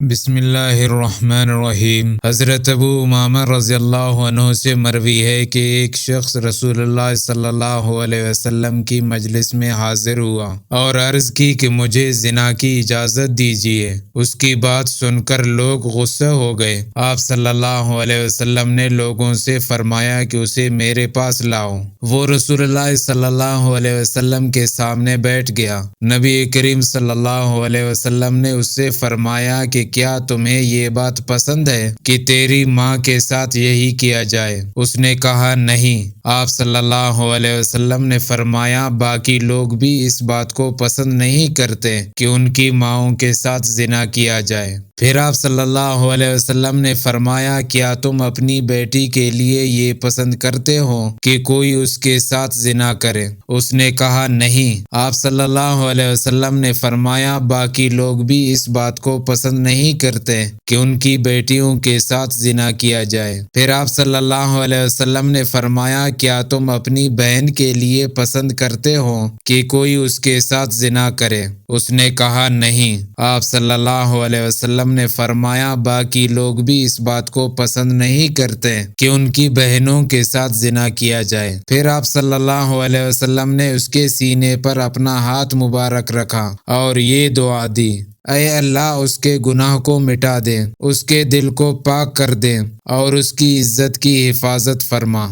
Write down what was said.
بسم اللہ الرحمن الرحیم۔ حضرت ابو امامہ رضی اللہ عنہ سے مروی ہے کہ ایک شخص رسول اللہ صلی اللہ علیہ وسلم کی مجلس میں حاضر ہوا اور عرض کی کہ مجھے زنا کی اجازت دیجیے۔ اس کی بات سن کر لوگ غصہ ہو گئے۔ آپ صلی اللہ علیہ وسلم نے لوگوں سے فرمایا کہ اسے میرے پاس لاؤ۔ وہ رسول اللہ صلی اللہ علیہ وسلم کے سامنے بیٹھ گیا۔ نبی کریم صلی اللہ علیہ وسلم نے اس سے فرمایا کہ کیا تمہیں یہ بات پسند ہے کہ تیری ماں کے ساتھ یہی کیا جائے؟ اس نے کہا نہیں۔ آپ صلی اللہ علیہ وسلم نے فرمایا باقی لوگ بھی اس بات کو پسند نہیں کرتے کہ ان کی ماؤں کے ساتھ زنا کیا جائے۔ پھر آپ صلی اللہ علیہ وسلم نے فرمایا کیا تم اپنی بیٹی کے لیے یہ پسند کرتے ہو کہ کوئی اس کے ساتھ زنا کرے؟ اس نے کہا نہیں۔ آپ صلی اللہ علیہ وسلم نے فرمایا باقی لوگ بھی اس بات کو پسند نہیں کرتے کہ ان کی بیٹیوں کے ساتھ زنا کیا جائے۔ پھر آپ صلی اللہ علیہ وسلم نے فرمایا کیا تم اپنی بہن کے لیے پسند کرتے ہو کہ کوئی اس کے ساتھ زنا کرے؟ اس نے کہا نہیں۔ آپ صلی اللہ علیہ وسلم نے فرمایا باقی لوگ بھی اس بات کو پسند نہیں کرتے کہ ان کی بہنوں کے ساتھ زنا کیا جائے۔ پھر آپ صلی اللہ علیہ وسلم نے اس کے سینے پر اپنا ہاتھ مبارک رکھا اور یہ دعا دی، اے اللہ اس کے گناہ کو مٹا دے، اس کے دل کو پاک کر دے اور اس کی عزت کی حفاظت فرما۔